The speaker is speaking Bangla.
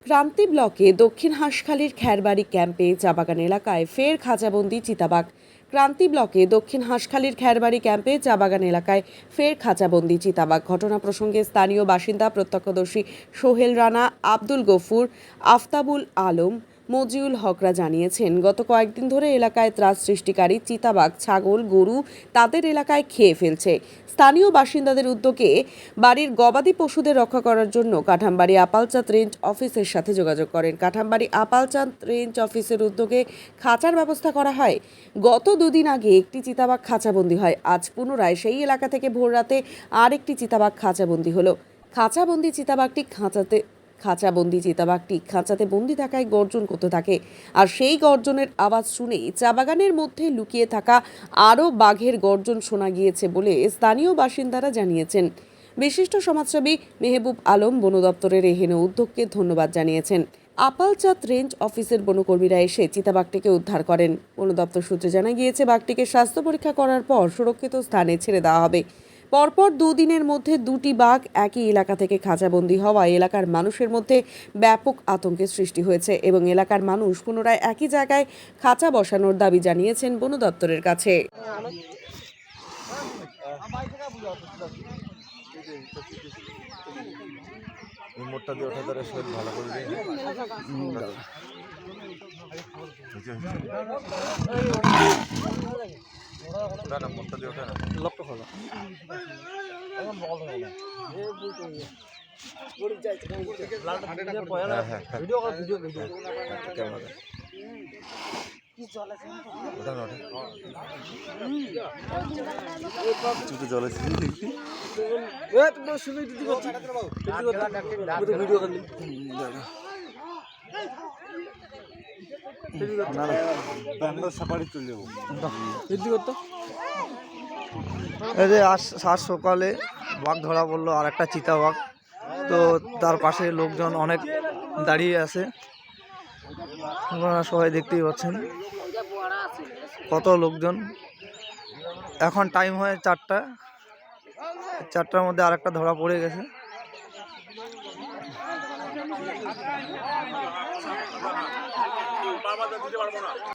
ক্রান্তি ব্লকে দক্ষিণ হাঁসখালির খ্যারবাড়ি ক্যাম্পে চা বাগান এলাকায় ফের খাঁচাবন্দি চিতাবাঘ। ক্রান্তি ব্লকে দক্ষিণ হাঁসখালির খ্যারবাড়ি ক্যাম্পে চা বাগান এলাকায় ফের খাঁচাবন্দি চিতাবাঘ। ঘটনা প্রসঙ্গে স্থানীয় বাসিন্দা প্রত্যক্ষদর্শী সোহেল রানা, আব্দুল গফুর, আফতাবুল আলম, মজিউল হকরা জানিয়েছেন, গত কয়েকদিন ধরে এলাকায় ত্রাস সৃষ্টিকারী চিতাবাঘ ছাগল, গরু তাদের এলাকায় খেয়ে ফেলছে। স্থানীয় বাসিন্দাদের উদ্যোগে বাড়ির গবাদি পশুদের রক্ষা করার জন্য কাঠামবাড়ি আপালচাঁদ রেঞ্জ অফিসের সাথে যোগাযোগ করেন। কাঠামবাড়ি আপালচাঁদ রেঞ্জ অফিসের উদ্যোগে খাঁচার ব্যবস্থা করা হয়। গত দুদিন আগে একটি চিতাবাঘ খাঁচাবন্দি হয়। আজ পুনরায় সেই এলাকা থেকে ভোররাতে আর একটি চিতাবাঘ খাঁচাবন্দি হলো। খাঁচাবন্দি চিতাবাঘটি খাঁচাতে বন্দি থাকায় গর্জন করতে থাকে, আর সেই গর্জনের আওয়াজ শুনেই চা বাগানের মধ্যে লুকিয়ে থাকা আরও বাঘের গর্জন শোনা গিয়েছে বলে স্থানীয় বাসিন্দারা জানিয়েছেন। বিশিষ্ট সমাজসেবী মেহবুব আলম বন দপ্তরের এহেন উদ্যোগকে ধন্যবাদ জানিয়েছেন। আপালচাঁদ রেঞ্জ অফিসের বনকর্মীরা এসে চিতাবাঘটিকে উদ্ধার করেন। বন দপ্তর সূত্রে জানা গিয়েছে, বাঘটিকে স্বাস্থ্য পরীক্ষা করার পর সুরক্ষিত স্থানে ছেড়ে দেওয়া হবে। পরপর দুদিনের মধ্যে দুটি বাঘ একই এলাকা থেকে খাঁচাবন্দি হওয়ায় এলাকার মানুষের মধ্যে ব্যাপক আতঙ্কের সৃষ্টি হয়েছে এবং এলাকার মানুষ পুনরায় একই জায়গায় খাঁচা বসানোর দাবি জানিয়েছেন বন দপ্তরের কাছে। মোটটা দিয়ে ওঠা ধরে শরীর ভালো করে দিয়ে মোটটা দিয়ে ওঠা না লক্ষ্য হলো জলে আজ সকালে বাঘ ধরা পড়লো, আর একটা চিতাবাঘ। তো তার পাশে লোকজন অনেক দাঁড়িয়ে আছে, আপনারা সবাই দেখতেই পাচ্ছেন কত লোকজন। এখন টাইম হয় 4টা, 4টার মধ্যে আর একটা ধরা পড়ে গেছে।